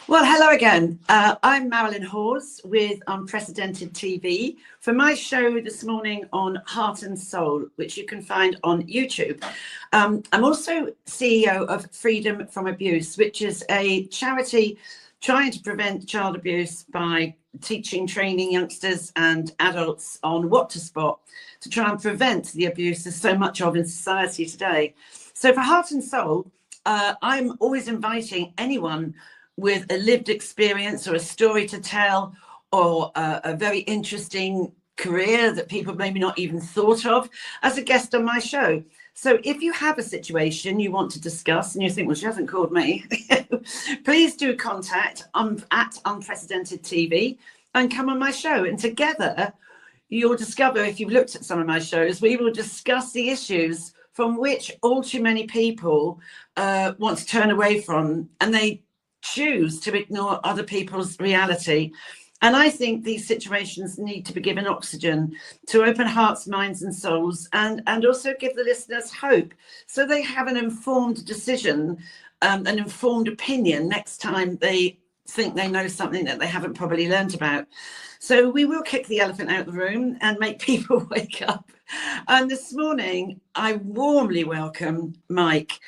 Well, hello again. I'm Marilyn Hawes with Unprecedented TV for my show this morning on Heart and Soul, which you can find on YouTube. I'm also CEO of Freedom from Abuse, which is a charity trying to prevent child abuse by teaching, training youngsters and adults on what to spot to try and prevent the abuse there's so much of in society today. So for Heart and Soul, I'm always inviting anyone with a lived experience or a story to tell or a very interesting career that people maybe not even thought of as a guest on my show. So if you have a situation you want to discuss and you think, well, she hasn't called me, please do contact at Unprecedented TV and come on my show. And together you'll discover, if you've looked at some of my shows, we will discuss the issues from which all too many people want to turn away from, and they choose to ignore other people's reality. And I think these situations need to be given oxygen to open hearts, minds and souls, and also give the listeners hope so they have an informed decision, an informed opinion next time they think they know something that they haven't probably learned about. So we will kick the elephant out of the room and make people wake up. And this morning, I warmly welcome Mike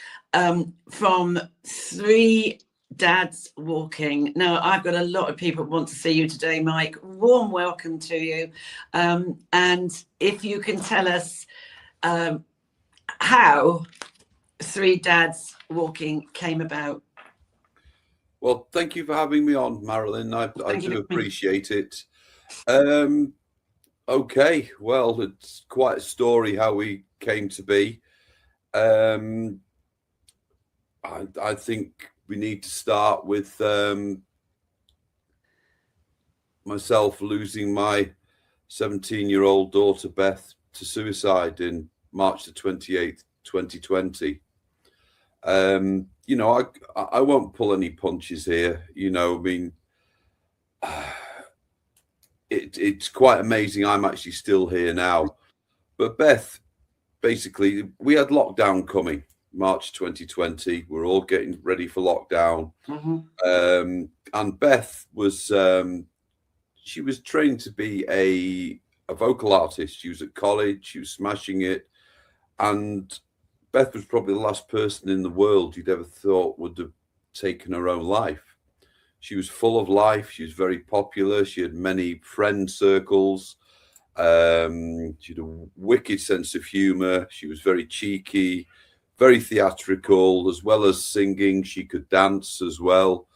from Three Dads Walking. Now, I've got a lot of people who want to see you today, Mike. Warm welcome to you. And if you can tell us how Three Dads Walking came about. Well, thank you for having me on, Marilyn. I do appreciate it. Okay, well, it's quite a story how we came to be. I think we need to start with myself losing my 17-year-old daughter, Beth, to suicide in March the 28th, 2020. You know, I won't pull any punches here. You know, I mean, it's quite amazing I'm actually still here now. But Beth, basically, we had lockdown coming. March 2020, we're all getting ready for lockdown. And Beth was she was trained to be a vocal artist. She was at college, she was smashing it, and Beth was probably the last person in the world you'd ever thought would have taken her own life. She was full of life, she was very popular, she had many friend circles, she had a wicked sense of humor, she was very cheeky, very theatrical, as well as singing. She could dance as well.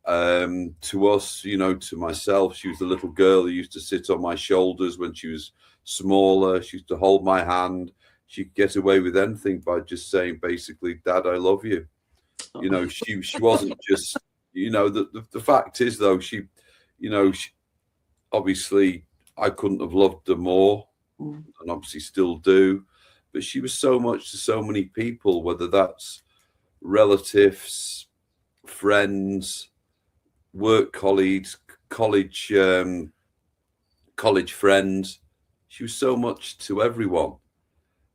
To us, you know, to myself, she was the little girl who used to sit on my shoulders when she was smaller. She used to hold my hand. She could get away with anything by just saying, basically, Dad, I love you. You know, she wasn't just, you know, the fact is, though, she, you know, obviously, I couldn't have loved her more, and obviously still do. But she was so much to so many people, whether that's relatives, friends, work colleagues, college friends. She was so much to everyone,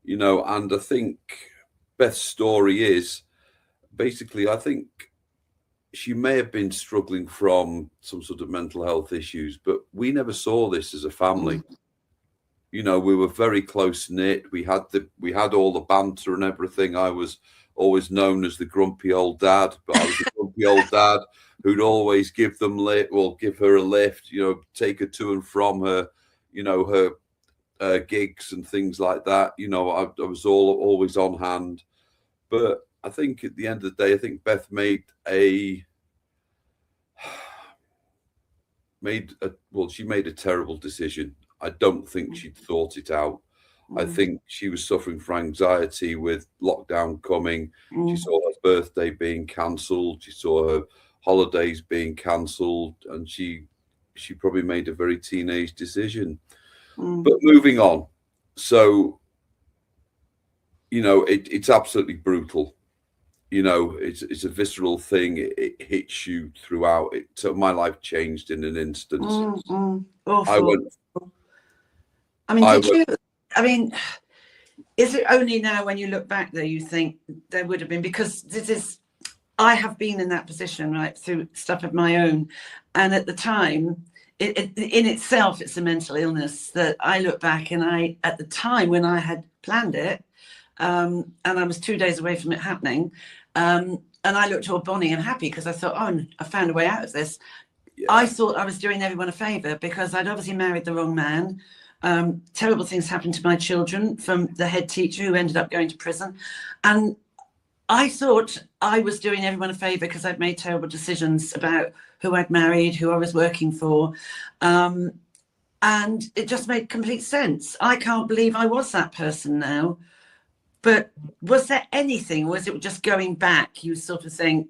you know. And I think Beth's story is basically, I think she may have been struggling from some sort of mental health issues, but we never saw this as a family. You know, we were very close knit. We had all the banter and everything. I was always known as the grumpy old dad, but I was the grumpy old dad who'd always give her a lift, you know, take her to and from her, you know, her gigs and things like that. You know, I was always on hand. But I think at the end of the day, I think Beth made a terrible decision. I don't think she'd thought it out. I think she was suffering from anxiety with lockdown coming. She saw her birthday being cancelled. She saw her holidays being cancelled, and she probably made a very teenage decision. But moving on, so, you know, it's absolutely brutal. You know, it's a visceral thing. It hits you throughout. So my life changed in an instant. I mean, is it only now when you look back that you think there would have been, because this is I have been in that position, right, through stuff of my own. And at the time, in itself, it's a mental illness that I look back and at the time when I had planned it, and I was 2 days away from it happening, and I looked all bonny and happy because I thought, oh, I found a way out of this. Yeah. I thought I was doing everyone a favour because I'd obviously married the wrong man. Terrible things happened to my children from the head teacher who ended up going to prison. And I thought I was doing everyone a favour because I'd made terrible decisions about who I'd married, who I was working for. And it just made complete sense. I can't believe I was that person now. But was there anything? Was it just going back? You sort of think...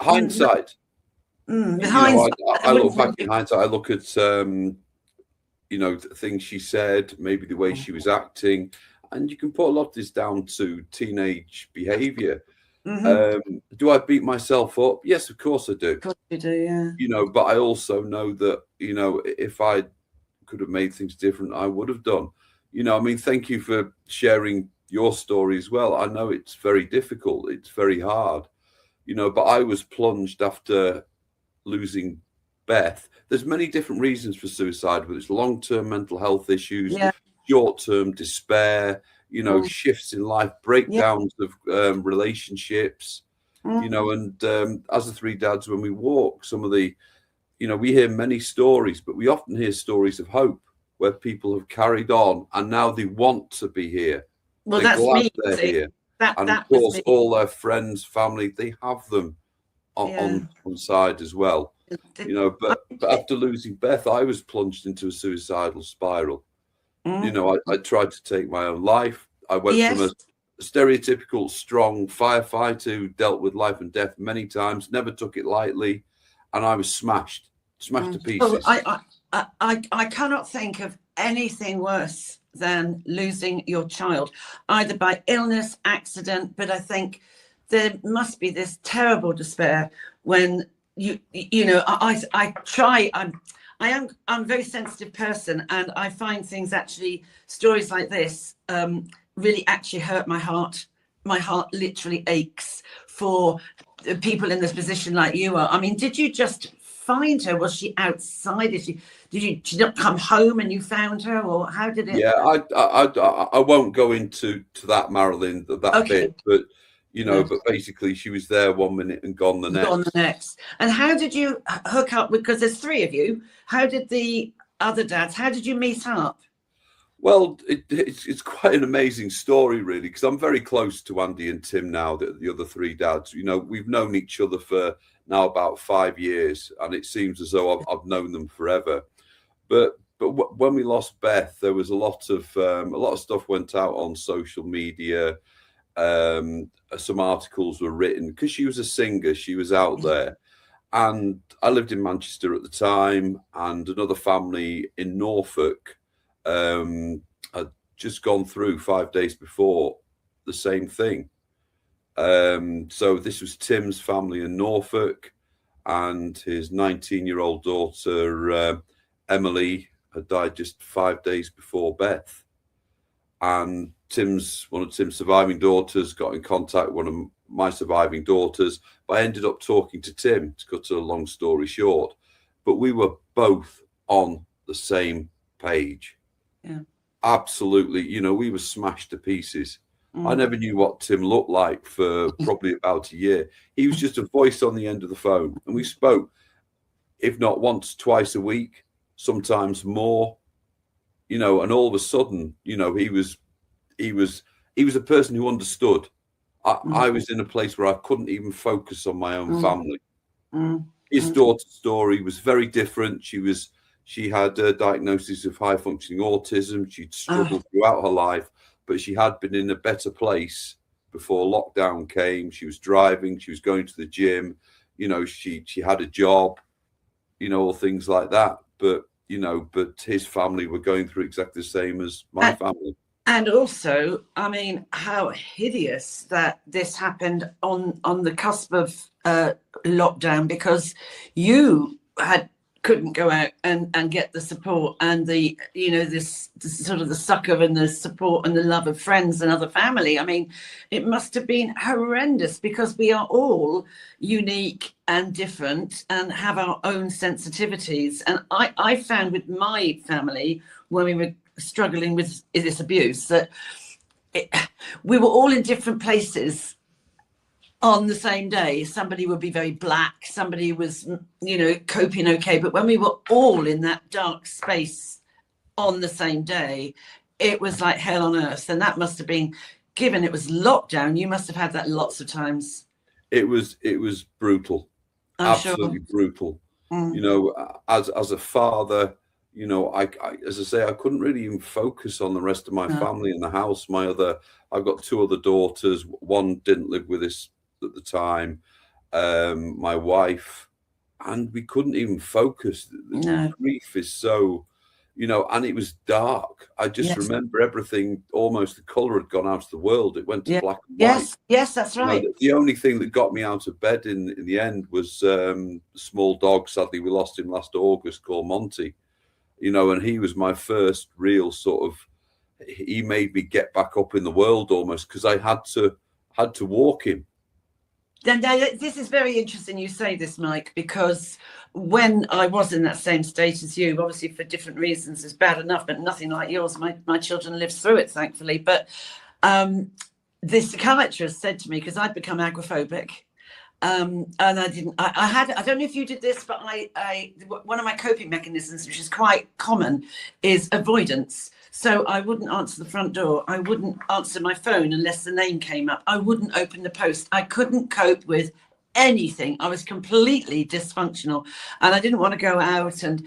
hindsight. Hindsight. I look back in hindsight. I look at, things she said, maybe the way she was acting. And you can put a lot of this down to teenage behaviour. Do I beat myself up? Yes, of course I do. Of course you do, yeah. But I also know that, if I could have made things different, I would have done. Thank you for sharing your story as well. I know it's very difficult. It's very hard, but I was plunged after losing Beth. There's many different reasons for suicide, whether it's long-term mental health issues, short-term despair, shifts in life, breakdowns of relationships, and as the three dads, when we walk, some of the, we hear many stories, but we often hear stories of hope where people have carried on and now they want to be here. Well, that's me. They're here. And of course, all their friends, family, they have them on side as well. But after losing Beth, I was plunged into a suicidal spiral. I tried to take my own life. I went from a stereotypical strong firefighter who dealt with life and death many times, never took it lightly, and I was smashed to pieces. Well, I cannot think of anything worse than losing your child, either by illness, accident, but I think there must be this terrible despair when I'm a very sensitive person, and I find things actually, stories like this, really actually hurt my heart. My heart literally aches for people in this position like you are. I mean, did you just find her? Was she outside? Did she not come home and you found her, or how did it? Yeah, I won't go into that, Marilyn, that bit, but but basically she was there 1 minute and gone the next. And how did you hook up? Because there's three of you. How did the other dads? How did you meet up? Well, it's quite an amazing story, really, because I'm very close to Andy and Tim now, the other three dads. We've known each other for now about 5 years, and it seems as though I've known them forever. But when we lost Beth, there was a lot of stuff went out on social media. Some articles were written because she was a singer. She was out there, and I lived in Manchester at the time, and another family in Norfolk had just gone through 5 days before the same thing. So this was Tim's family in Norfolk, and his 19-year-old daughter Emily had died just 5 days before Beth. And one of Tim's surviving daughters got in contact with one of my surviving daughters, but I ended up talking to Tim, to cut a long story short. But we were both on the same page. Yeah. Absolutely. We were smashed to pieces. I never knew what Tim looked like for probably about a year. He was just a voice on the end of the phone. And we spoke, if not once, twice a week, sometimes more. And all of a sudden, he was a person who understood. I was in a place where I couldn't even focus on my own family. His daughter's story was very different. She had a diagnosis of high functioning autism. She'd struggled throughout her life, but she had been in a better place before lockdown came. She was driving, she was going to the gym, she had a job, all things like that. But his family were going through exactly the same as my family. And also, I mean, how hideous that this happened on the cusp of lockdown, because you had couldn't go out and get the support and the, this sort of the succor and the support and the love of friends and other family. I mean, it must have been horrendous, because we are all unique and different and have our own sensitivities. And I found with my family, when we were struggling with this abuse, that we were all in different places on the same day. Somebody would be very black, somebody was, coping okay. But when we were all in that dark space on the same day, it was like hell on earth. And that must have been, given it was lockdown, you must have had that lots of times. It was brutal. I'm absolutely sure. Brutal. As a father, I as I say, I couldn't really even focus on the rest of my family in the house. I've got 2 other daughters. One didn't live with us at the time, my wife, and we couldn't even focus. The grief is so, and it was dark. I just remember everything, almost the colour had gone out of the world. It went to black and white. Yes, that's right. The only thing that got me out of bed in the end was a small dog. Sadly, we lost him last August, called Monty. And he was my first real sort of, he made me get back up in the world almost, because I had to walk him. Now, this is very interesting you say this, Mike, because when I was in that same state as you, obviously for different reasons, it's bad enough, but nothing like yours. My children lived through it, thankfully. But the psychiatrist said to me, because I'd become agoraphobic, and I don't know if you did this, but one of my coping mechanisms, which is quite common, is avoidance. So I wouldn't answer the front door. I wouldn't answer my phone unless the name came up. I wouldn't open the post. I couldn't cope with anything. I was completely dysfunctional, and I didn't want to go out. And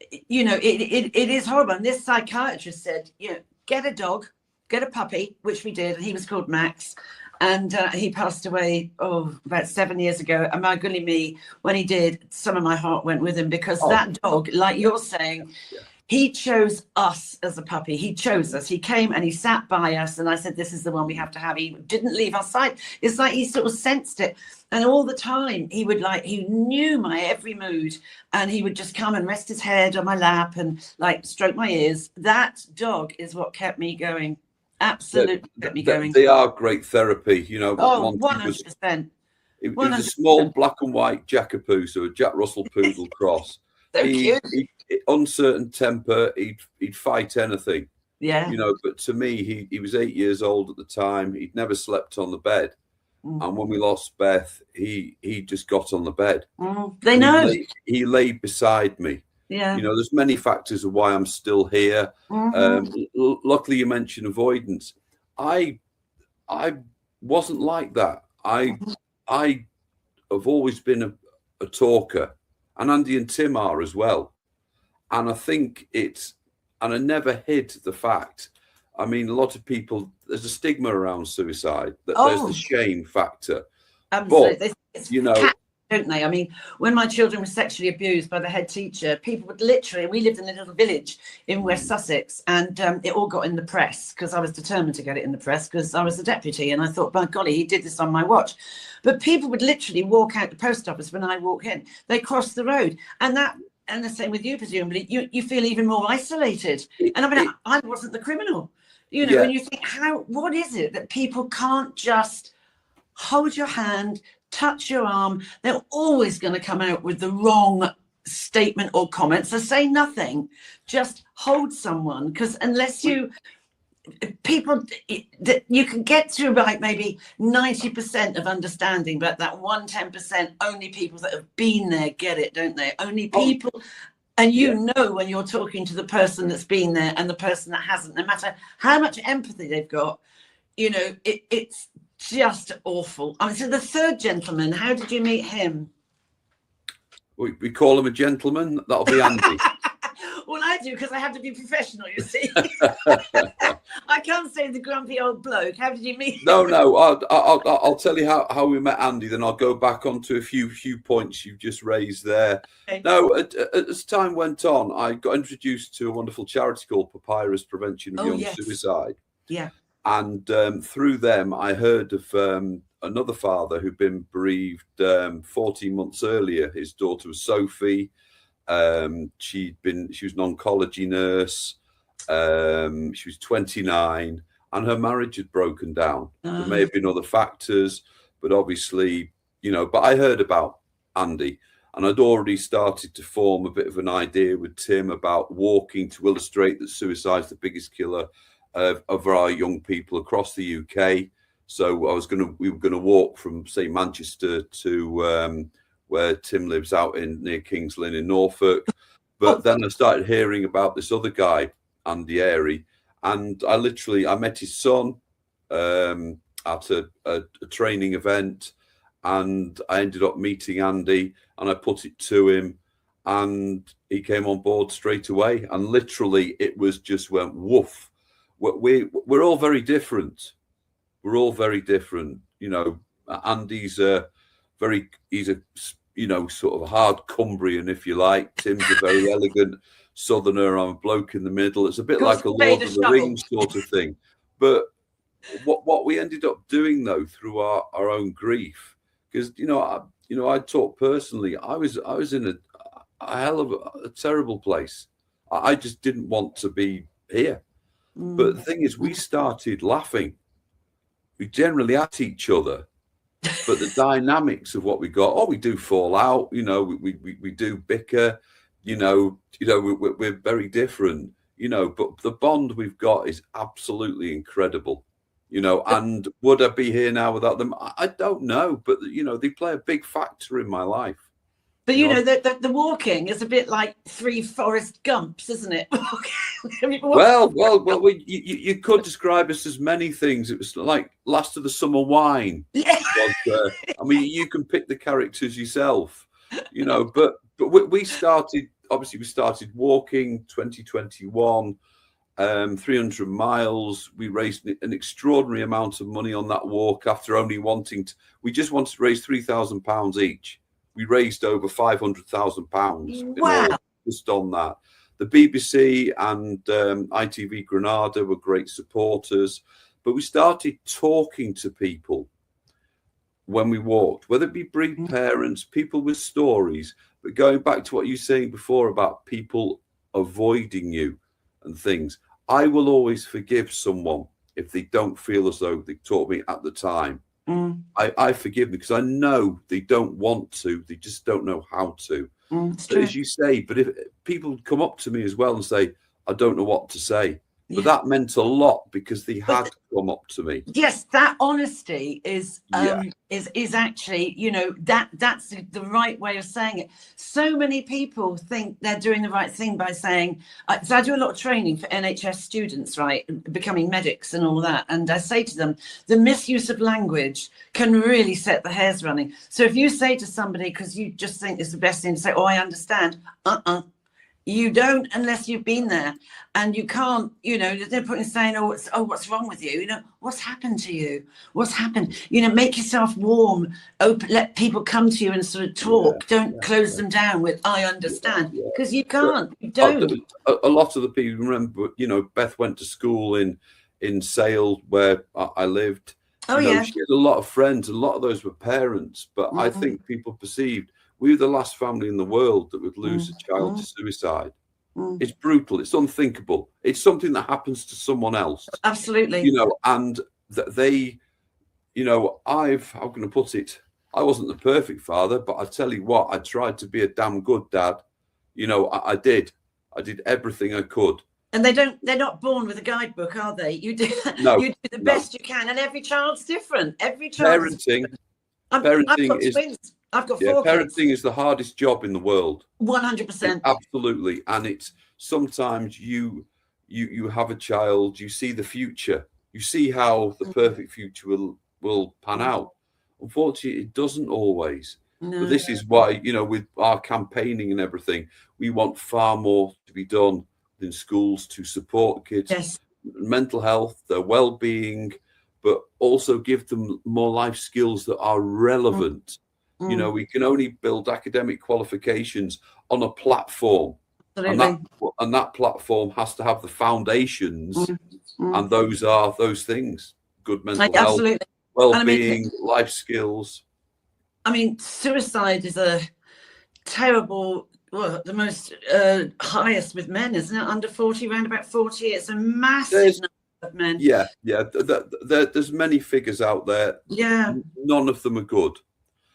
it is horrible. And this psychiatrist said, get a dog, get a puppy, which we did. And he was called Max. And he passed away, about 7 years ago. And my goodness me, when he did, some of my heart went with him, because that dog, like you're saying, he chose us as a puppy. He chose us. He came and he sat by us. And I said, this is the one we have to have. He didn't leave our side. It's like he sort of sensed it. And all the time he knew my every mood. And he would just come and rest his head on my lap and stroke my ears. That dog is what kept me going. Absolutely kept me going. They are great therapy. 100%. It was a small black and white Jackapoo, so a Jack Russell Poodle cross. So cute. Uncertain temper, he'd fight anything. Yeah. But to me, he was 8 years old at the time. He'd never slept on the bed. And when we lost Beth, he just got on the bed. They know. He lay beside me. Yeah. There's many factors of why I'm still here. Luckily, you mentioned avoidance. I wasn't like that. I have always been a talker, and Andy and Tim are as well. And I think and I never hid the fact. I mean, a lot of people, there's a stigma around suicide, that there's the shame factor. Absolutely. But, don't they? I mean, when my children were sexually abused by the head teacher, people would literally, we lived in a little village in West Sussex, and it all got in the press, because I was determined to get it in the press, because I was the deputy, and I thought, by golly, he did this on my watch. But people would literally walk out the post office when I walk in. They crossed the road, and the same with you, presumably, you feel even more isolated. And I mean, I wasn't the criminal, and you think, what is it that people can't just hold your hand, touch your arm? They're always going to come out with the wrong statement or comment. So say nothing, just hold someone, because unless you can get to maybe 90% of understanding, but that 10%, only people that have been there get it, don't they? Only people. And when you're talking to the person that's been there and the person that hasn't, no matter how much empathy they've got, it's just awful. I mean, so the third gentleman, how did you meet him? We call him a gentleman. That'll be Andy. Well, I do, because I have to be professional, you see. I can't say the grumpy old bloke. How did you meet? No. I'll tell you how we met Andy. Then I'll go back onto a few points you've just raised there. Okay. No, as time went on, I got introduced to a wonderful charity called Papyrus Prevention of Young Suicide. Yeah. And through them, I heard of another father who'd been bereaved 14 months earlier. His daughter was Sophie. She was an oncology nurse. She was 29, and her marriage had broken down. There may have been other factors, but obviously, but I heard about Andy, and I'd already started to form a bit of an idea with Tim about walking to illustrate that suicide's the biggest killer of our young people across the UK. So we were gonna walk from, say, Manchester to where Tim lives out near Kings Lynn in Norfolk. But then I started hearing about this other guy, Andy Airy, and I met his son at a training event, and I ended up meeting Andy, and I put it to him, and he came on board straight away, and literally it was just went woof. We're all very different. We're all very different. Andy's he's a sort of a hard Cumbrian, if you like. Tim's a very elegant Southerner. I'm a bloke in the middle. It's a bit like a Lord of the Rings sort of thing. But what we ended up doing, though, through our own grief, because I talk personally. I was in a hell of a terrible place. I just didn't want to be here. But the thing is, we started laughing. We generally at each other, but the dynamics of what we got, we do fall out, we do bicker, we're very different, but the bond we've got is absolutely incredible, and would I be here now without them? I don't know, but they play a big factor in my life. But the walking is a bit like 3 Forrest Gumps, isn't it? well, you could describe us as many things. It was like Last of the Summer Wine. Yeah. You can pick the characters yourself, but we started walking 2021, 300 miles. We raised an extraordinary amount of money on that walk after only we just wanted to raise £3,000 each. We raised over £500,000 wow. Just on that. The BBC and ITV Granada were great supporters, but we started talking to people when we walked, whether it be bereaved parents, people with stories, but going back to what you were saying before about people avoiding you and things. I will always forgive someone if they don't feel as though they taught me at the time. I forgive them because I know they don't want to, they just don't know how to. But as you say, but if people come up to me as well and say, I don't know what to say, but that meant a lot because they had come up to me. Yes, that honesty is actually, that's the right way of saying it. So many people think they're doing the right thing by saying, so I do a lot of training for NHS students, right, becoming medics and all that. And I say to them, the misuse of language can really set the hairs running. So if you say to somebody, because you just think it's the best thing to say, I understand, you don't unless you've been there, and you can't, there's no point in saying, what's wrong with you? What's happened to you? What's happened? Make yourself warm, open, let people come to you and sort of talk. Don't close them down with, I understand, because you can't, you don't. A lot of the people remember, Beth went to school in Sale where I lived. She had a lot of friends, a lot of those were parents, but I think people perceived we were the last family in the world that would lose a child to suicide. It's brutal. It's unthinkable. It's something that happens to someone else. Absolutely. And that they, how can I put it? I wasn't the perfect father, but I tell you what, I tried to be a damn good dad. I did everything I could. And they're not born with a guidebook, are they? You do the best you can, and every child's different. Every child. Parenting. I've got twins. I've got 4 kids. Parenting is the hardest job in the world. 100%. Absolutely. And it's sometimes you have a child, you see the future, you see how the perfect future will pan out. Unfortunately, it doesn't always. No. But this is why, with our campaigning and everything, we want far more to be done in schools to support kids' mental health, their well-being, but also give them more life skills that are relevant. We can only build academic qualifications on a platform. And that platform has to have the foundations, and those are those things: good mental health, well-being, life skills. I mean, suicide is a terrible, well, the most highest with men, isn't it? Under 40, around about 40. It's a massive number of men. Yeah. There's many figures out there. Yeah. None of them are good.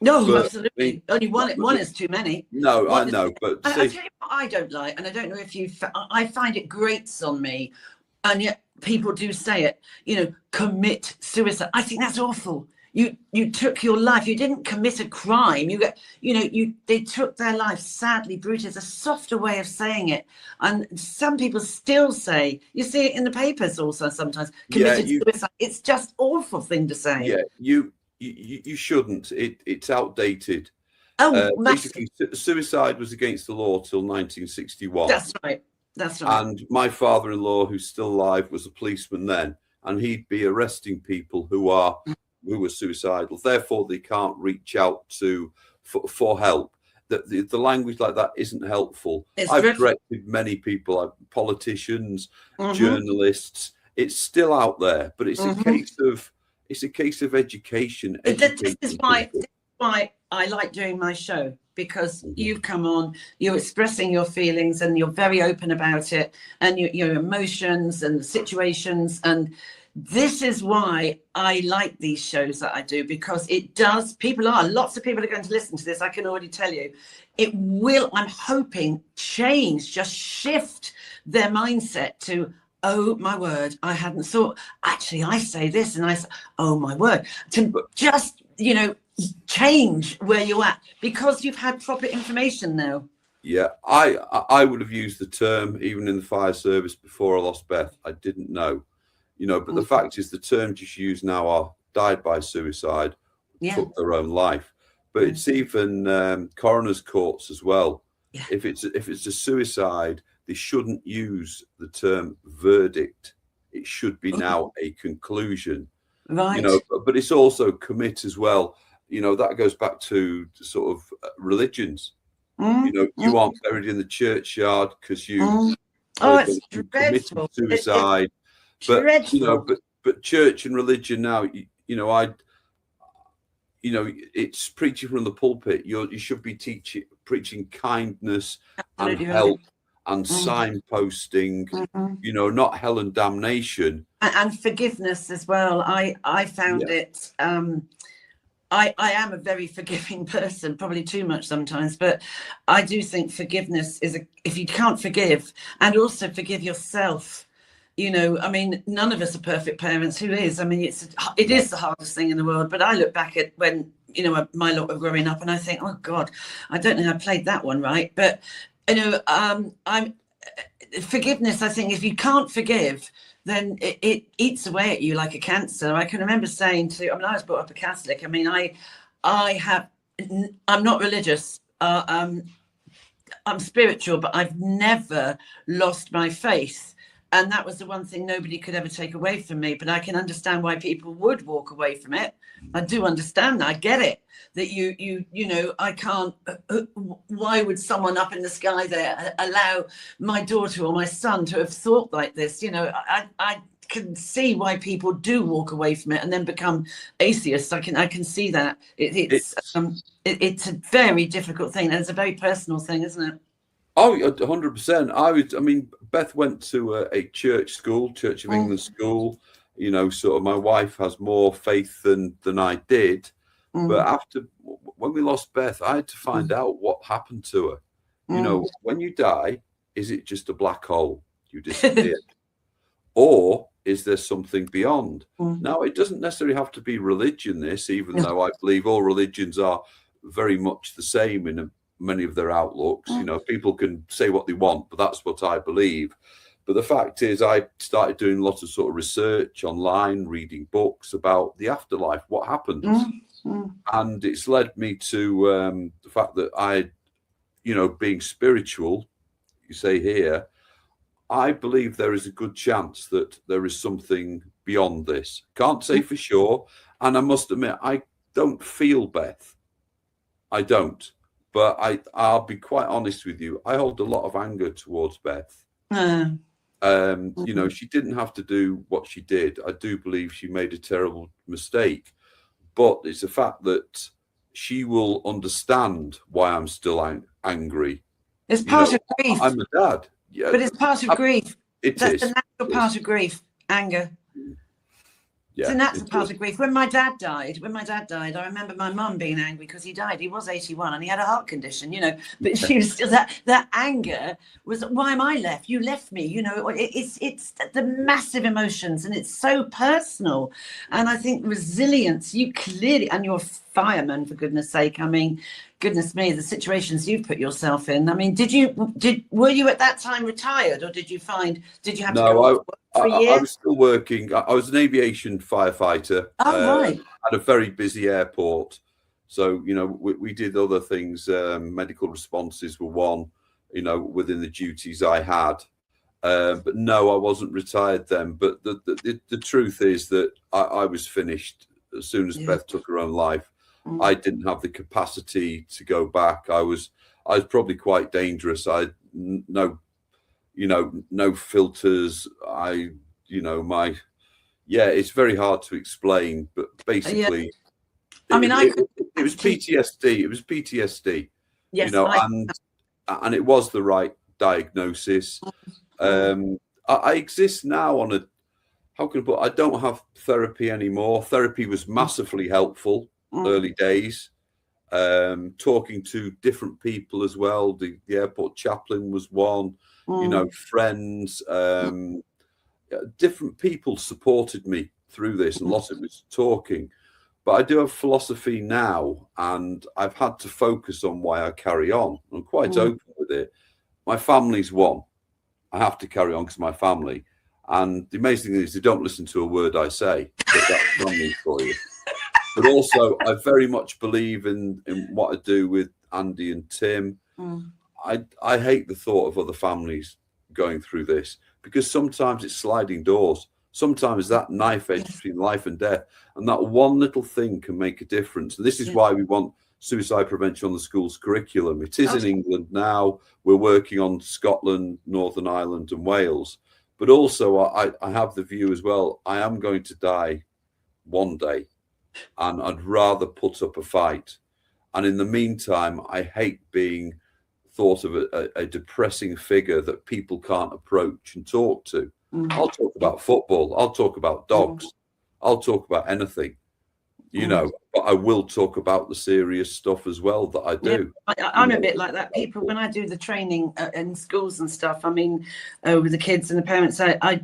No, but absolutely. Only one is too many. No, I know. But I tell you what I don't like, and I don't know if I find it grates on me, and yet people do say it, commit suicide. I think that's awful. You took your life. You didn't commit a crime. They took their life. Sadly, brutally. It's a softer way of saying it. And some people still say, you see it in the papers also sometimes, committed suicide. It's just awful thing to say. Yeah, you shouldn't. It's outdated. Oh, basically, suicide was against the law till 1961. That's right. And my father-in-law, who's still alive, was a policeman then, and he'd be arresting people who were suicidal. Therefore, they can't reach out for help. The language like that isn't helpful. I've corrected many people, politicians, journalists. It's still out there, but it's a case of education. This is why I like doing my show, because you've come on, you're expressing your feelings, and you're very open about it, and your emotions and situations. And this is why I like these shows that I do, because lots of people are going to listen to this. I can already tell you it will, I'm hoping, just shift their mindset to, oh my word, I hadn't thought, actually I say this, and I say, oh my word, to just, change where you're at, because you've had proper information now. Yeah, I would have used the term even in the fire service before I lost Beth. I didn't know, but the fact is the terms you use now are died by suicide, took their own life. But it's even coroner's courts as well. Yeah. If it's a suicide, they shouldn't use the term verdict. It should be now a conclusion. Right. But it's also commit as well. That goes back to sort of religions. You aren't buried in the churchyard because you committed suicide. But church and religion now, it's preaching from the pulpit. You should be preaching kindness and help and signposting, not hell and damnation. And forgiveness as well. I found it. I am a very forgiving person, probably too much sometimes, but I do think forgiveness if you can't forgive and also forgive yourself, none of us are perfect parents. Who is? It is the hardest thing in the world. But I look back at when, my lot were growing up, and I think, oh God, I don't think I played that one right. But, forgiveness, I think if you can't forgive, then it eats away at you like a cancer. I can remember saying I was brought up a Catholic. I'm not religious. I'm spiritual, but I've never lost my faith. And that was the one thing nobody could ever take away from me. But I can understand why people would walk away from it. I do understand that. I get it. That I can't. Why would someone up in the sky there allow my daughter or my son to have thought like this? I can see why people do walk away from it and then become atheists. I can see that. It's a very difficult thing, and it's a very personal thing, isn't it? Oh, 100%. Beth went to a Church of England school. Sort of my wife has more faith than I did. But when we lost Beth, I had to find out what happened to her. When you die, is it just a black hole? You disappear. Or is there something beyond? Now, it doesn't necessarily have to be religion, even though I believe all religions are very much the same in many of their outlooks. People can say what they want, but that's what I believe. But the fact is, I started doing lots of sort of research online, reading books about the afterlife, what happens. And it's led me to the fact that I, being spiritual, you say here, I believe there is a good chance that there is something beyond this. Can't say for sure. And I must admit, I don't feel Beth. I don't. But I'll be quite honest with you. I hold a lot of anger towards Beth. She didn't have to do what she did. I do believe she made a terrible mistake. but it's the fact that she will understand why I'm still angry. It's part of grief. I'm a dad. Yeah, but it's part of grief. That's the natural part of grief, anger. Yeah, it's a natural part of grief. When my dad died, I remember my mum being angry because he died. He was 81 and he had a heart condition, but she was still, that anger was, why am I left? You left me, it's the massive emotions, and it's so personal. And I think resilience, you clearly, and you're a fireman, for goodness sake. I mean, goodness me, the situations you've put yourself in. I mean, were you at that time retired, or did you have to go for a year? I was still working. I was an aviation firefighter. Right. At a very busy airport. So, we did other things. Medical responses were one, within the duties I had. But no, I wasn't retired then. But the truth is that I was finished as soon as Beth took her own life. I didn't have the capacity to go back. I was probably quite dangerous. I had no filters. It's very hard to explain, but basically, it was PTSD. It was PTSD. Yes, and it was the right diagnosis. I exist now on I don't have therapy anymore. Therapy was massively helpful. Early days, talking to different people as well. The airport chaplain was one, friends, different people supported me through this, and lots of it was talking. But I do have philosophy now, and I've had to focus on why I carry on. I'm quite open with it. My family's one. I have to carry on because my family. And the amazing thing is they don't listen to a word I say, but that's family for you. But also, I very much believe in what I do with Andy and Tim. I hate the thought of other families going through this, because sometimes it's sliding doors. Sometimes that knife edge between life and death, and that one little thing can make a difference. And this is why we want suicide prevention on the school's curriculum. It is in England now. We're working on Scotland, Northern Ireland and Wales. But also, I have the view as well, I am going to die one day. And I'd rather put up a fight. And in the meantime, I hate being thought of a depressing figure that people can't approach and talk to. I'll talk about football. I'll talk about dogs. I'll talk about anything, but I will talk about the serious stuff as well that I do. I'm a bit like that. People, when I do the training in schools and stuff, I mean, with the kids and the parents, I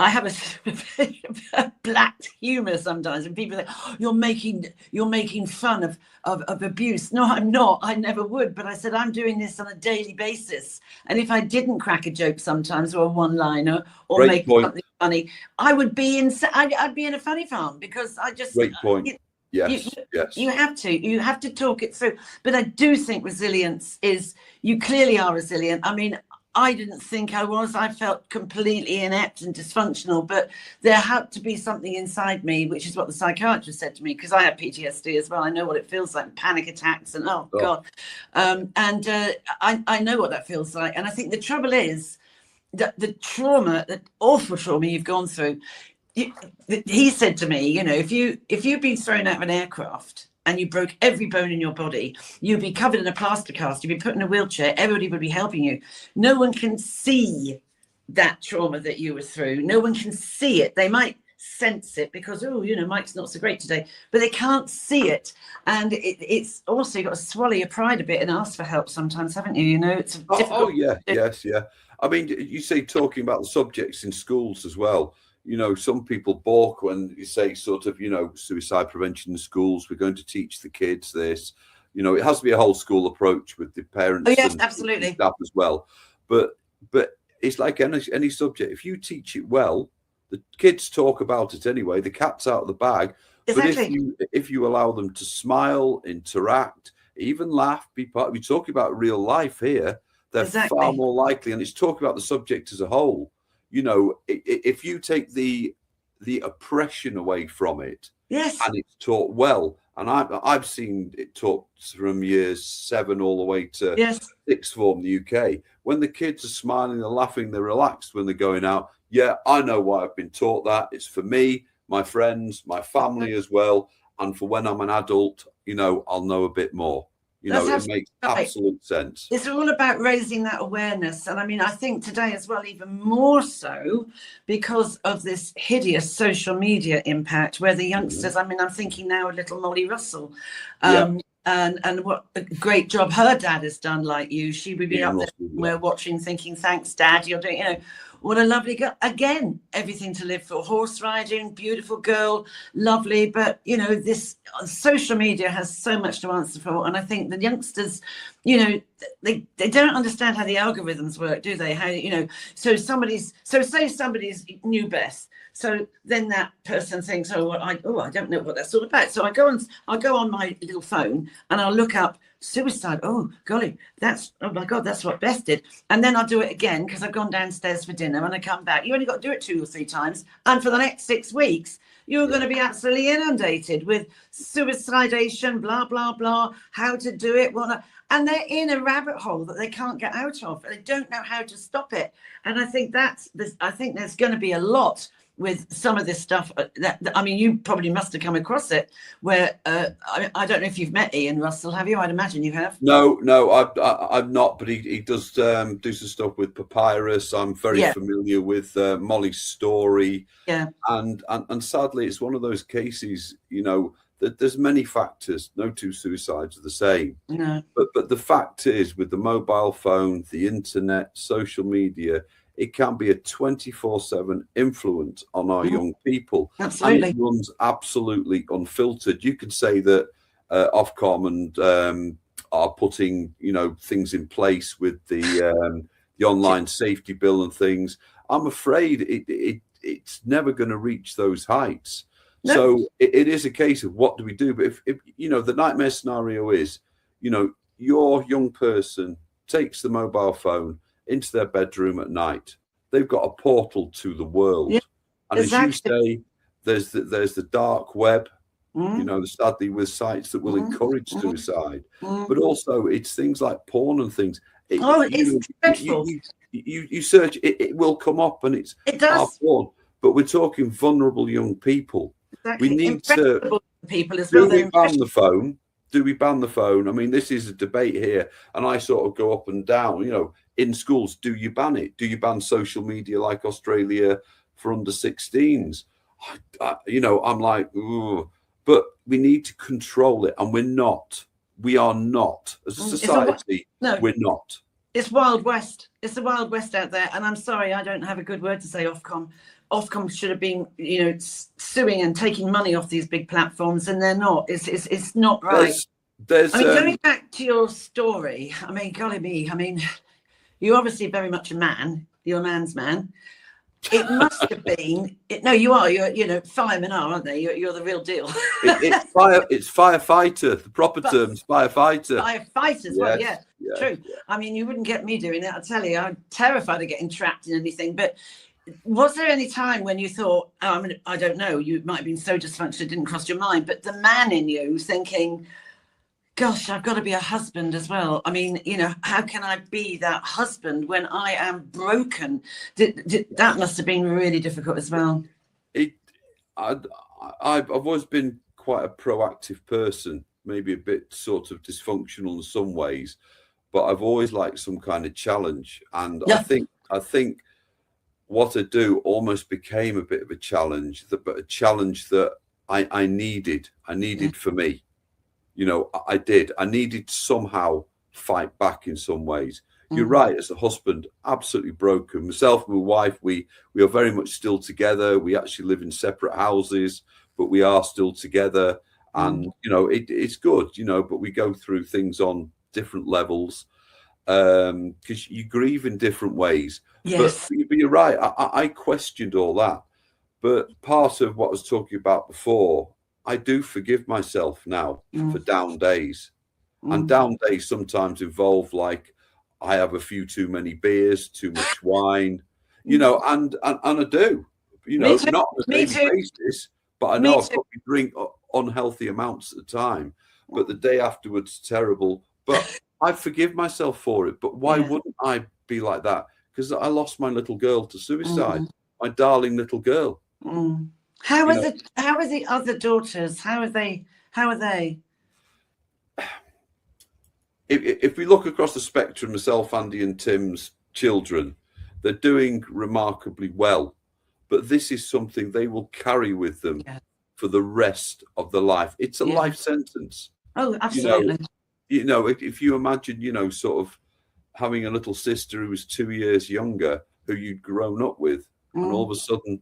have a black humour sometimes, and people say, oh, you're making fun of abuse. No, I'm not. I never would. But I said, I'm doing this on a daily basis. And if I didn't crack a joke sometimes, or a one-liner, or make something funny, I would be I'd be in a funny farm, because I just... Great point. Yes. You have to talk it through. But I do think resilience is, you clearly are resilient. I mean, I didn't think I was. I felt completely inept and dysfunctional, but there had to be something inside me, which is what the psychiatrist said to me, because I have PTSD as well. I know what it feels like, panic attacks, and God. I know what that feels like. And I think the trouble is that the trauma, that awful trauma you've gone through, he said to me, if you'd been thrown out of an aircraft and you broke every bone in your body, you'd be covered in a plaster cast, you'd be put in a wheelchair, everybody would be helping you. No one can see that trauma that you were through. No one can see it. They might sense it because, Mike's not so great today, but they can't see it. And it's also, you've got to swallow your pride a bit and ask for help sometimes, haven't you? It's difficult. Yes. I mean, you say talking about the subjects in schools as well. Some people balk when you say sort of, suicide prevention in schools. We're going to teach the kids this. It has to be a whole school approach with the parents and absolutely. Staff as well. But it's like any subject. If you teach it well, the kids talk about it anyway. The cat's out of the bag. Exactly. But if you allow them to smile, interact, even laugh, be part. We're talking about real life here. They're far more likely, and it's talking about the subject as a whole. If you take the oppression away from it, and it's taught well, and I've seen it taught from years 7 all the way to 6th form in the UK. When the kids are smiling, they're laughing, they're relaxed when they're going out. Yeah, I know why I've been taught that. It's for me, my friends, my family as well. and for when I'm an adult, I'll know a bit more. It makes absolute sense. It's all about raising that awareness. And I mean, I think today as well, even more so because of this hideous social media impact where the youngsters, I mean, I'm thinking now of little Molly Russell, and what a great job her dad has done, like you. She would be up there somewhere watching, thinking, thanks, Dad, you're doing, what a lovely girl. Again, everything to live for. Horse riding, beautiful girl, lovely. But, this social media has so much to answer for. And I think the youngsters, they don't understand how the algorithms work, do they? How, so say somebody's new Beth. So then that person thinks, I don't know what that's all about. So I'll go on my little phone and I'll look up suicide. Oh, golly, oh my God, that's what Beth did. And then I'll do it again because I've gone downstairs for dinner and I come back. You only got to do it 2 or 3 times. And for the next 6 weeks, you're going to be absolutely inundated with suicidation, blah, blah, blah, how to do it, what. And they're in a rabbit hole that they can't get out of. They don't know how to stop it. And I think I think there's going to be a lot with some of this stuff I mean, you probably must have come across it where I don't know if you've met Ian Russell, have you? I'd imagine you have. No, I've not, but he does do some stuff with Papyrus. I'm very familiar with Molly's story. Yeah. And sadly, it's one of those cases, that there's many factors. No 2 suicides are the same. No. But the fact is, with the mobile phone, the internet, social media, it can be a 24/7 influence on our young people. Absolutely. And it runs absolutely unfiltered. You could say that Ofcom and are putting, things in place with the online safety bill and things. I'm afraid it's never going to reach those heights. No. So it is a case of what do we do? But if the nightmare scenario is, your young person takes the mobile phone into their bedroom at night, they've got a portal to the world. Yeah, and exactly. As you say, there's the dark web, sadly with sites that will encourage suicide. But also it's things like porn and things. It's dreadful. You search, it will come up and it does. Porn. But we're talking vulnerable young people. Exactly. We need to people as well. Do we ban the phone? Do we ban the phone? I mean, this is a debate here, and I sort of go up and down. In schools, do you ban it? Do you ban social media like Australia for under 16s? I'm like, ooh. But we need to control it, and we're not. We are not. As a society, we're not. It's Wild West. It's the Wild West out there, and I'm sorry, I don't have a good word to say, Ofcom. Ofcom should have been, suing and taking money off these big platforms, and they're not. It's not right. Going back to your story, I mean, golly me, I mean, you're obviously very much a man. You're a man's man. It must have been. No, you are. You're firemen are, aren't they? You're the real deal. It's firefighter. The proper term's firefighter. Firefighters, well, yeah, true. Yeah. I mean, you wouldn't get me doing that. I tell you, I'm terrified of getting trapped in anything. But was there any time when you thought, I don't know, you might have been so dysfunctional it didn't cross your mind, but the man in you thinking, gosh, I've got to be a husband as well. I mean, how can I be that husband when I am broken? That must have been really difficult as well. I've always been quite a proactive person, maybe a bit sort of dysfunctional in some ways, but I've always liked some kind of challenge. And I think what I do almost became a bit of a challenge, but a challenge that I needed for me. I did. I needed to somehow fight back in some ways. You're right. As a husband, absolutely broken. Myself and my wife, we are very much still together. We actually live in separate houses, but we are still together. And, it's good, but we go through things on different levels because you grieve in different ways. Yes. But you're right. I questioned all that. But part of what I was talking about before, I do forgive myself now for down days. And down days sometimes involve like I have a few too many beers, too much wine, and I do, not on a daily basis, but I know I probably drink unhealthy amounts at the time. But the day afterwards, terrible. But I forgive myself for it. But why wouldn't I be like that? Because I lost my little girl to suicide, my darling little girl. How are the other daughters? How are they? If we look across the spectrum, myself, Andy and Tim's children, they're doing remarkably well. But this is something they will carry with them for the rest of their life. It's a life sentence. Oh, absolutely. If you imagine, sort of having a little sister who was 2 years younger, who you'd grown up with, and all of a sudden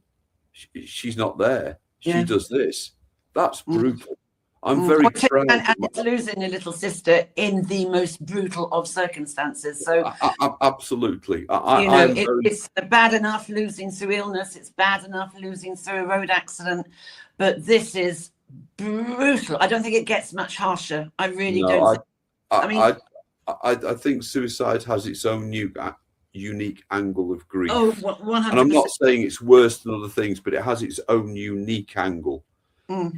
she's not there. She does this. That's brutal. I'm very proud. And it's losing a little sister in the most brutal of circumstances. So absolutely. It's bad enough losing through illness. It's bad enough losing through a road accident. But this is brutal. I don't think it gets much harsher. I really don't. I think suicide has its own unique angle of grief. Oh, 100%. And I'm not saying it's worse than other things, but it has its own unique angle. I'm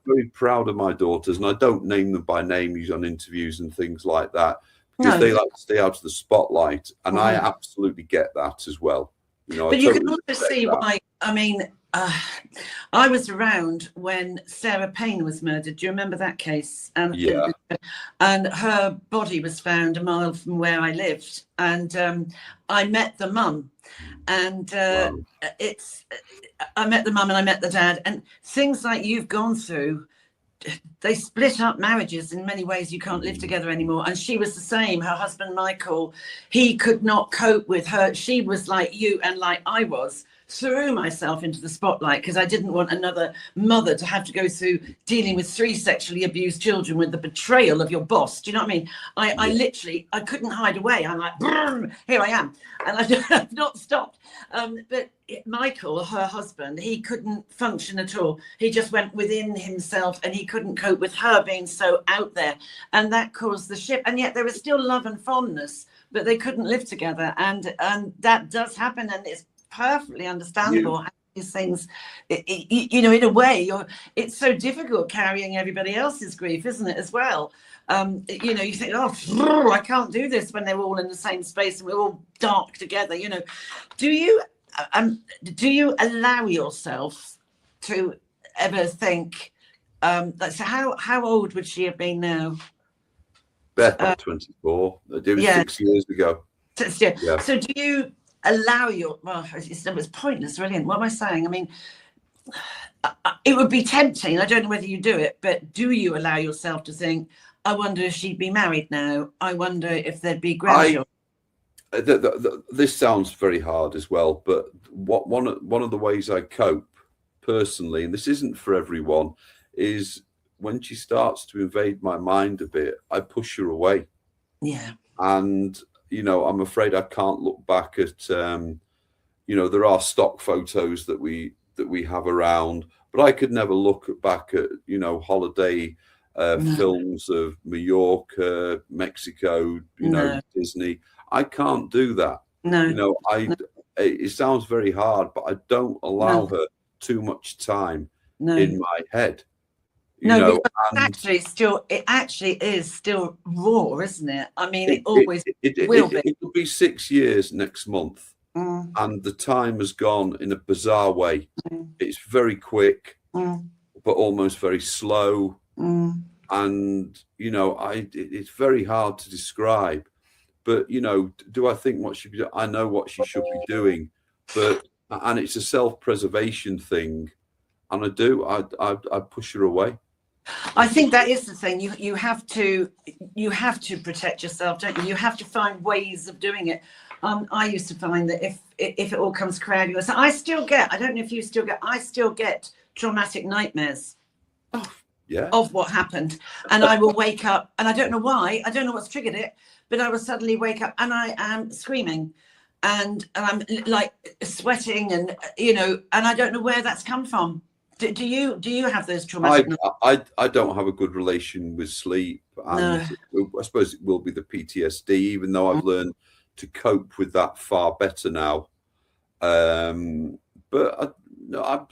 very proud of my daughters, and I don't name them by name on interviews and things like that, because they like to stay out of the spotlight, and I absolutely get that as well. But you can also see why. I mean, I was around when Sarah Payne was murdered. Do you remember that case? And her body was found a mile from where I lived, and I met the mum, and I met the mum and I met the dad, and things like you've gone through. They split up marriages in many ways. You can't live together anymore. And she was the same. Her husband, Michael, he could not cope with her. She was like you and like I was. Threw myself into the spotlight because I didn't want another mother to have to go through dealing with 3 sexually abused children with the betrayal of your boss. Do you know what I mean? I literally, I couldn't hide away. I'm like, here I am. And I've not stopped. But Michael, her husband, he couldn't function at all. He just went within himself and he couldn't cope with her being so out there. And that caused the shift. And yet there was still love and fondness, but they couldn't live together. And that does happen. And it's perfectly understandable. These things, in a way, it's so difficult carrying everybody else's grief, isn't it, as well? You think, oh, I can't do this when they're all in the same space and we're all dark together. Do you allow yourself to ever think? So how old would she have been now? Beth, about 24. It was 6 years ago. So do you allow it's pointless, really. What am I saying? I mean, it would be tempting. I don't know whether you do it, but do you allow yourself to think, I wonder if she'd be married now? I wonder if there'd be grandchildren. This sounds very hard as well, but one of the ways I cope personally, and this isn't for everyone, is when she starts to invade my mind a bit, I push her away. Yeah. And I'm afraid I can't look back at, there are stock photos that we have around, but I could never look back at, holiday films of Mallorca, Mexico, Disney. I can't do that. No. It sounds very hard, but I don't allow her too much time in my head. Because it actually is still raw, isn't it? I mean, it always will be. It will be 6 years next month, and the time has gone in a bizarre way. It's very quick, but almost very slow, and it's very hard to describe. But do I think what she should be doing? I know what she should be doing, and it's a self-preservation thing, and I push her away. I think that is the thing. You have to protect yourself, don't you? You have to find ways of doing it. I used to find that if it all comes crowding, so I still get traumatic nightmares of what happened, and I will wake up and I don't know why, I don't know what's triggered it, but I will suddenly wake up and I am screaming and I'm like sweating and and I don't know where that's come from. Do you have those traumatic? I don't have a good relation with sleep, and I suppose it will be the PTSD, even though I've learned to cope with that far better now. But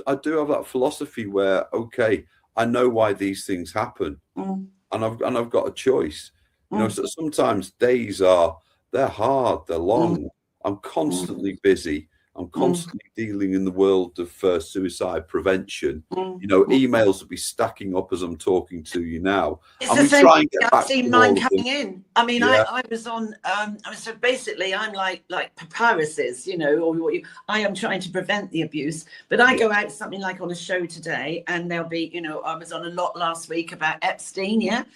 I do have that philosophy where, okay, I know why these things happen, and I've got a choice. So sometimes days they're hard, they're long. I'm constantly busy, I'm constantly dealing in the world of suicide prevention. You know, emails will be stacking up as I'm talking to you now. It's and the we same. try and get I've back seen to mine all of coming them. in. I mean, Yeah. I was on. So basically, I'm like papyruses, you know, or what you. I am trying to prevent the abuse, but I go out something like on a show today, and there'll be, you know, I was on a lot last week about Epstein,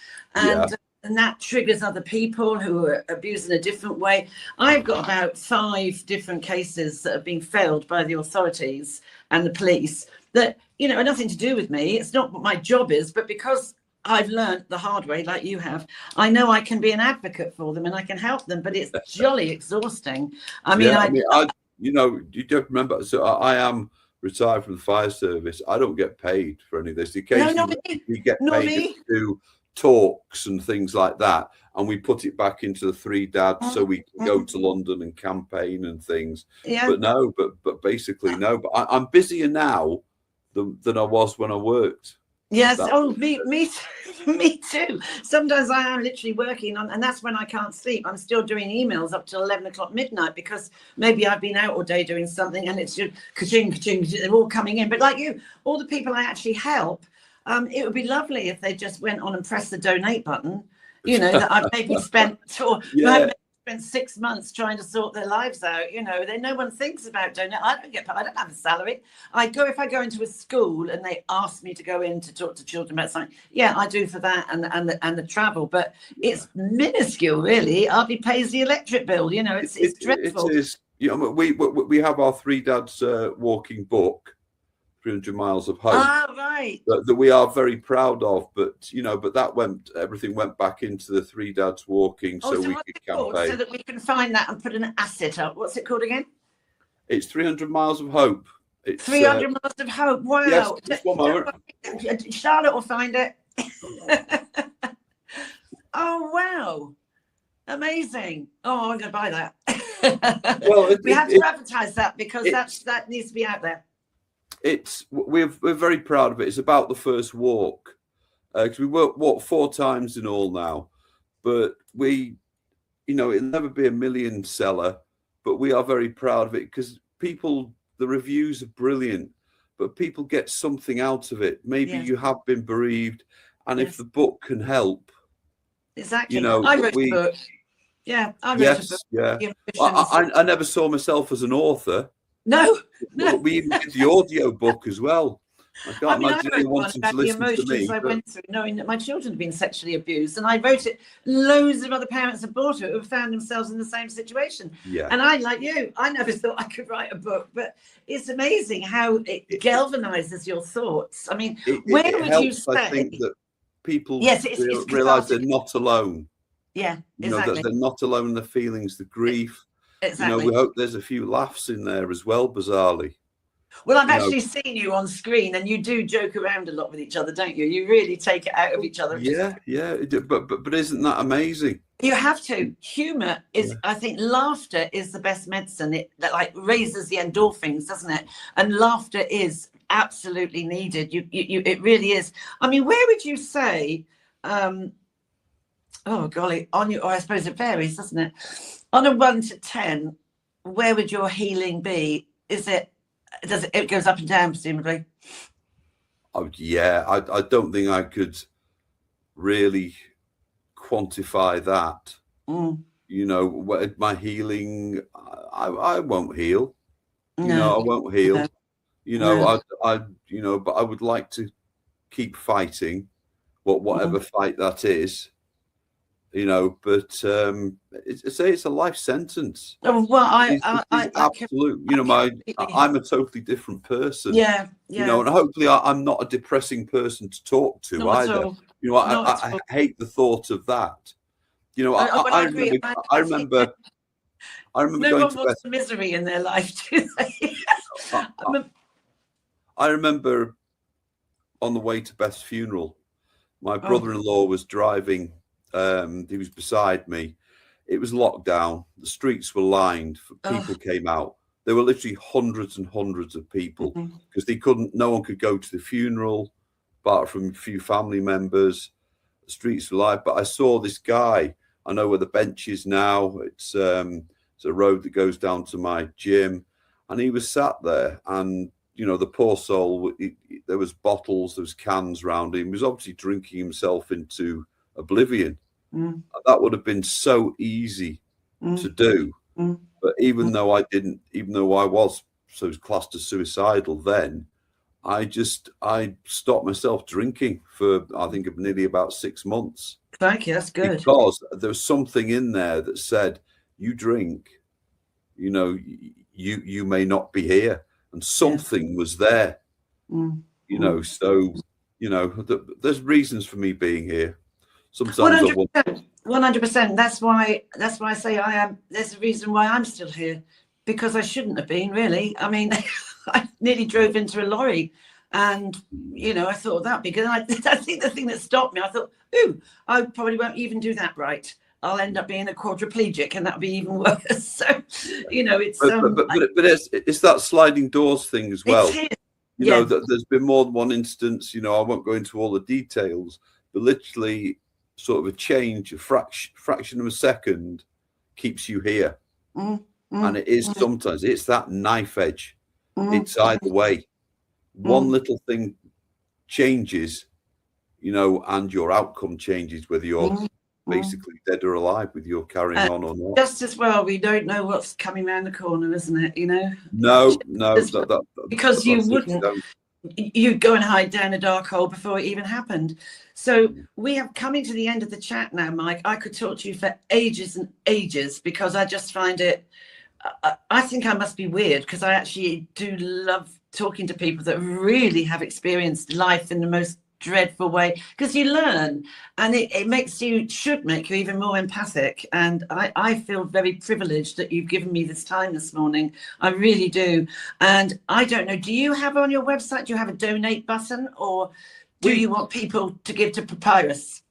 and that triggers other people who are abused in a different way. I've got about 5 different cases that have been failed by the authorities and the police that, you know, are nothing to do with me. It's not what my job is, but because I've learned the hard way, like you have, I know I can be an advocate for them and I can help them, but it's jolly exhausting. You know, you don't remember. So I am retired from the fire service. I don't get paid for any of this. Occasionally, we get paid to do talks and things like that, and we put it back into the 3 dads so we can go to London and campaign and things. But no, but basically no. But I'm busier now than I was when I worked. Yes. Me too. Sometimes I am literally working on, and that's when I can't sleep. I'm still doing emails up till 11 o'clock midnight because maybe I've been out all day doing something, and it's just ka-ching, ka-ching, they're all coming in. But like you, all the people I actually help, it would be lovely if they just went on and pressed the donate button. You know, that I've maybe spent 6 months trying to sort their lives out. You know, no one thinks about donate. I don't have a salary. If I go into a school and they ask me to go in to talk to children about something, I do for that and the travel, but it's minuscule really. Hardly pays the electric bill. You know, it's dreadful. It is. You know, we have our 3 dads walking book, 300 Miles of Hope. Right. That we are very proud of, but you know, everything went back into the 3 dads walking, so we could campaign. So that we can find that and put an asset up. What's it called again? It's 300 Miles of Hope. It's 300 Miles of Hope. Wow. Yes, just one moment. Charlotte will find it. Oh wow. Amazing. Oh, I'm going to buy that. Well, we have to advertise that because that needs to be out there. We're very proud of it. It's about the first walk, because we walked 4 times in all now, but it'll never be a million seller, but we are very proud of it because the reviews are brilliant, but people get something out of it. Maybe you have been bereaved, and if the book can help. Exactly. I wrote a book. Yeah, I wrote a book. Yeah. I never saw myself as an author. No. We even did the audio book as well. I can't imagine anyone wanting to listen to me. I went through knowing that my children had been sexually abused, and I wrote it. Loads of other parents have bought it who have found themselves in the same situation. Yeah. And I, like you, I never thought I could write a book, but it's amazing how it galvanizes your thoughts. I mean, where would you say? I think that people realize they're not alone. Yeah, exactly. You know, that they're not alone in the feelings, the grief. Exactly. You know, we hope there's a few laughs in there as well, bizarrely. Well, I've actually seen you on screen, and you do joke around a lot with each other, don't you? You really take it out of each other. Yeah. But isn't that amazing? You have to. Humor is, I think, laughter is the best medicine. That like raises the endorphins, doesn't it? And laughter is absolutely needed. It really is. I mean, where would you say? Oh golly, or I suppose it varies, doesn't it? On a 1 to 10, where would your healing be? It goes up and down, presumably? Oh, yeah. I don't think I could really quantify that. You know, my healing, I won't heal. You know, I won't heal. No. You know, but I would like to keep fighting, whatever fight that is. You know, but it's a life sentence. Oh, well, absolute. You know, I'm a totally different person. Yeah. You know, and hopefully I'm not a depressing person to talk to either. You know, I hate the thought of that. You know, I remember no one wants misery in their life, do they? I remember on the way to Beth's funeral, my brother-in-law was driving. He was beside me. It was lockdown. The streets were lined. People came out. There were literally hundreds and hundreds of people because no one could go to the funeral apart from a few family members. The streets were lined. But I saw this guy. I know where the bench is now. It's a road that goes down to my gym. and he was sat there, and the poor soul. There was bottles, there was cans round him. He was obviously drinking himself into oblivion. Mm. That would have been so easy to do. But even though I was so classed as suicidal then, I stopped myself drinking for, I think, nearly about 6 months. Thank you, that's good. Because there was something in there that said, you drink, you may not be here. And something was there, so, there's reasons for me being here. Sometimes 100%. That's why I say I am. There's a reason why I'm still here, because I shouldn't have been, really. I mean, I nearly drove into a lorry, and I thought that, because I think the thing that stopped me, I thought, ooh, I probably won't even do that right. I'll end up being a quadriplegic, and that'll be even worse. So, it's but it's that sliding doors thing as well. That there's been more than one instance. I won't go into all the details, but literally, sort of a change, a fraction of a second, keeps you here. And it is sometimes it's that knife edge. It's either way. One little thing changes, and your outcome changes, whether you're basically dead or alive, with your carrying on or not. Just as well, we don't know what's coming around the corner, isn't it? No, because you wouldn't. You'd go and hide down a dark hole before it even happened. So we have coming to the end of the chat now, Mike. I could talk to you for ages and ages, because I just find it. I think I must be weird, because I actually do love talking to people that really have experienced life in the most dreadful way, because you learn, and it should make you even more empathic. And I feel very privileged that you've given me this time this morning. I really do. And I don't know, do you have on your website, do you have a donate button, or do you want people to give to Papyrus?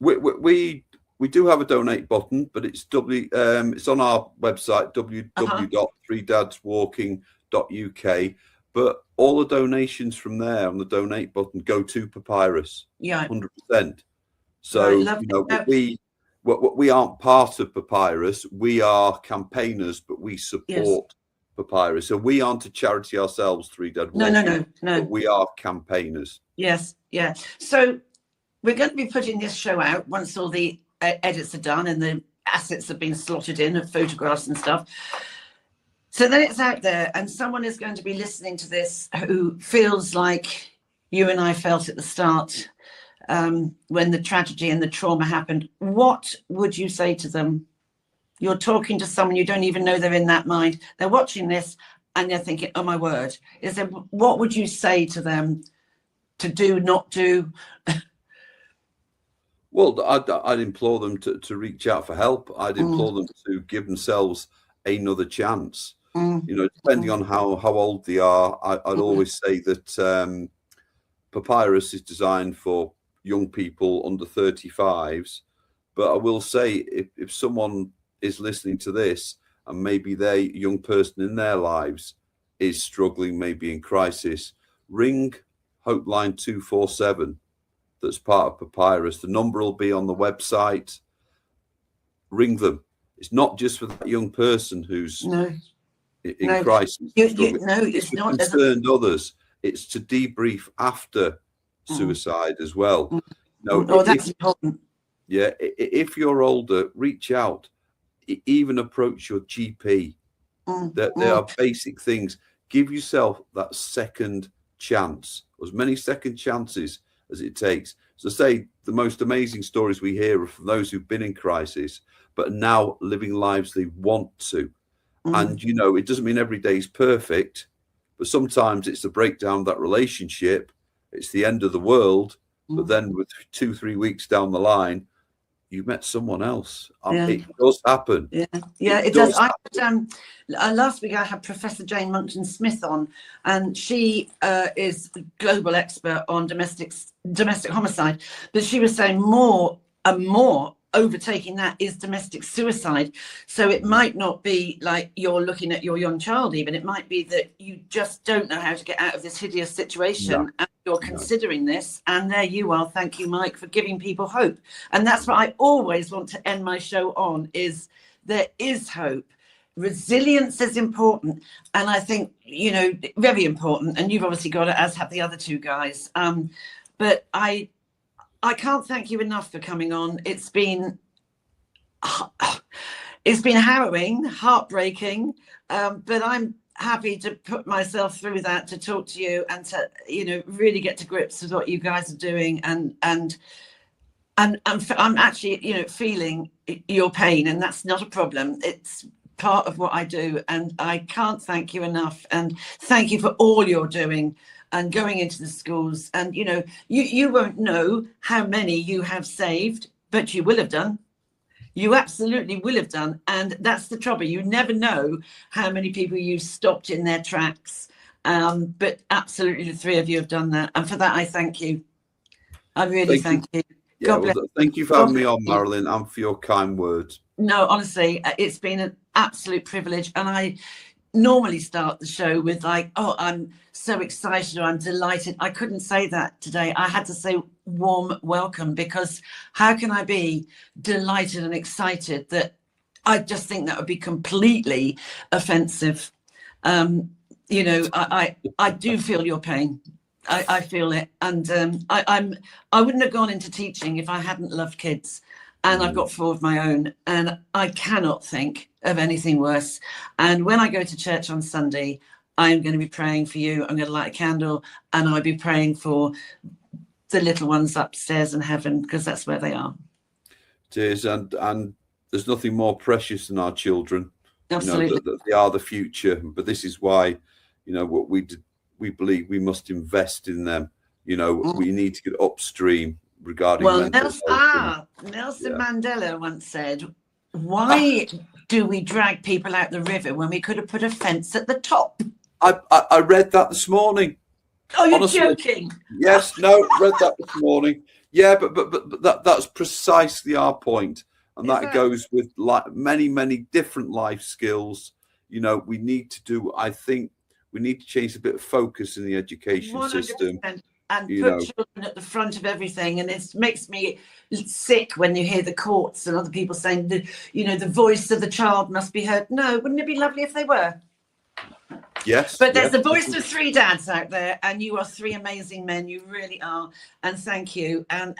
We do have a donate button, but it's it's on our website, www.3dadswalking.uk. But all the donations from there on the donate button go to Papyrus. Yeah, 100%. So we aren't part of Papyrus. We are campaigners, but we support Papyrus. So we aren't a charity ourselves, Three Dad Walking. No. We are campaigners. Yes, yeah. So we're going to be putting this show out once all the edits are done and the assets have been slotted in, of photographs and stuff. So then it's out there, and someone is going to be listening to this who feels like you and I felt at the start, when the tragedy and the trauma happened. What would you say to them? You're talking to someone you don't even know they're in that mind. They're watching this and they're thinking, oh my word. What would you say to them to do, not do? Well, I'd implore them to reach out for help. I'd implore them to give themselves another chance. Depending on how old they are, I'd always say that Papyrus is designed for young people under 35s. But I will say, if someone is listening to this and maybe their young person in their lives is struggling, maybe in crisis, ring Hopeline 247. That's part of Papyrus. The number will be on the website. Ring them. It's not just for that young person who's in crisis. It's not concerned others. It's to debrief after suicide as well. That's important. Yeah, if you're older, reach out. Even approach your GP. There are basic things. Give yourself that second chance, as many second chances as it takes. So say the most amazing stories we hear are from those who've been in crisis, but are now living lives they want to. And, it doesn't mean every day is perfect, but sometimes it's the breakdown of that relationship. It's the end of the world. But then with 2-3 weeks down the line, you met someone else. It does happen. It does. Last week I had Professor Jane Monckton-Smith on, and she is a global expert on domestic homicide. But she was saying more and more overtaking that is domestic suicide. So it might not be like you're looking at your young child, even. It might be that you just don't know how to get out of this hideous situation, and you're considering this, and there you are. Thank you, Mike, for giving people hope. And that's what I always want to end my show on, is there is hope. resilience is important, and I think, you know, very important, and you've obviously got it, as have the other two guys. But I can't thank you enough for coming on. It's been harrowing, heartbreaking, but I'm happy to put myself through that, to talk to you and to, you know, really get to grips with what you guys are doing, and I'm actually, you know, feeling your pain, and that's not a problem. It's part of what I do, and I can't thank you enough. And thank you for all you're doing and going into the schools. And, you know, you won't know how many you have saved, but you will have done. You absolutely will have done. And that's the trouble. You never know how many people you stopped in their tracks. But absolutely the three of you have done that. And for that, I thank you. I really thank you. Yeah, well, thank you for having me on, Marilyn, and for your kind words. No, honestly, it's been an absolute privilege. And I normally start the show with like, oh, I'm so excited, or I'm delighted. I couldn't say that today. I had to say warm welcome, because how can I be delighted and excited? That I just think that would be completely offensive. You know, I do feel your pain. I feel it, and I wouldn't have gone into teaching if I hadn't loved kids, and I've got 4 of my own, and I cannot think of anything worse. And when I go to church on Sunday, I'm going to be praying for you. I'm going to light a candle, and I'll be praying for the little ones upstairs in heaven, because that's where they are. It is, and there's nothing more precious than our children. Absolutely, you know, they are the future. But this is why, you know, what we believe we must invest in them. You know, we need to get upstream regarding mental health. Nelson Mandela once said, why do we drag people out the river when we could have put a fence at the top? I read that this morning. Oh, you're joking? Yes, no, read that this morning. Yeah, but that's precisely our point. And that goes with like many different life skills. You know, we need to do, I think, we need to change a bit of focus in the education 100%. System. And put children at the front of everything. And it makes me sick when you hear the courts and other people saying that, you know, the voice of the child must be heard. No, wouldn't it be lovely if they were? Yes. But there's the voice of 3 dads out there, and you are 3 amazing men. You really are. And thank you. And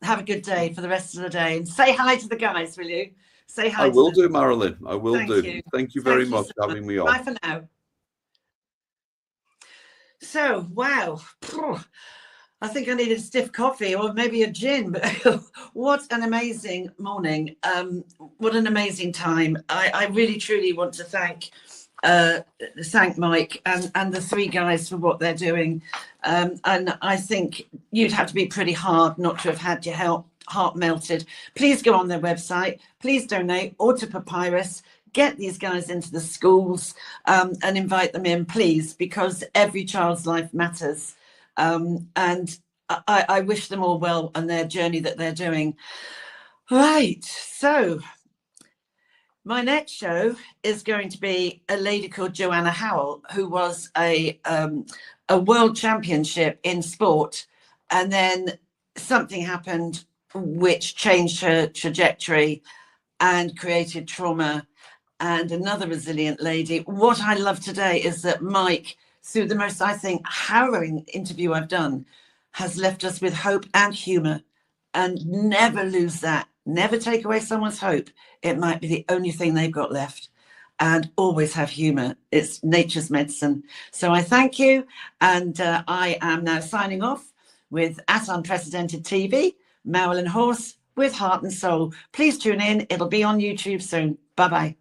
have a good day for the rest of the day. And say hi to the guys, will you? Say hi. I will do, Marilyn. I will do. You. Thank you very much for having me on. Bye for now. So, wow, I think I needed a stiff coffee or maybe a gin, but what an amazing morning. What an amazing time. I really, truly want to thank Mike and the 3 guys for what they're doing. And I think you'd have to be pretty hard not to have had your heart melted. Please go on their website. Please donate, or to Papyrus. Get these guys into the schools and invite them in, please, because every child's life matters. And I wish them all well on their journey that they're doing. Right, so my next show is going to be a lady called Joanna Howell, who was a world championship in sport, and then something happened which changed her trajectory and created trauma. And another resilient lady. What I love today is that Mike, through the most, I think, harrowing interview I've done, has left us with hope and humor. And never lose that. Never take away someone's hope. It might be the only thing they've got left. And always have humor. It's nature's medicine. So I thank you. And I am now signing off with @UnprecedentedTV, Marilyn Hawes with Heart and Soul. Please tune in. It'll be on YouTube soon. Bye-bye.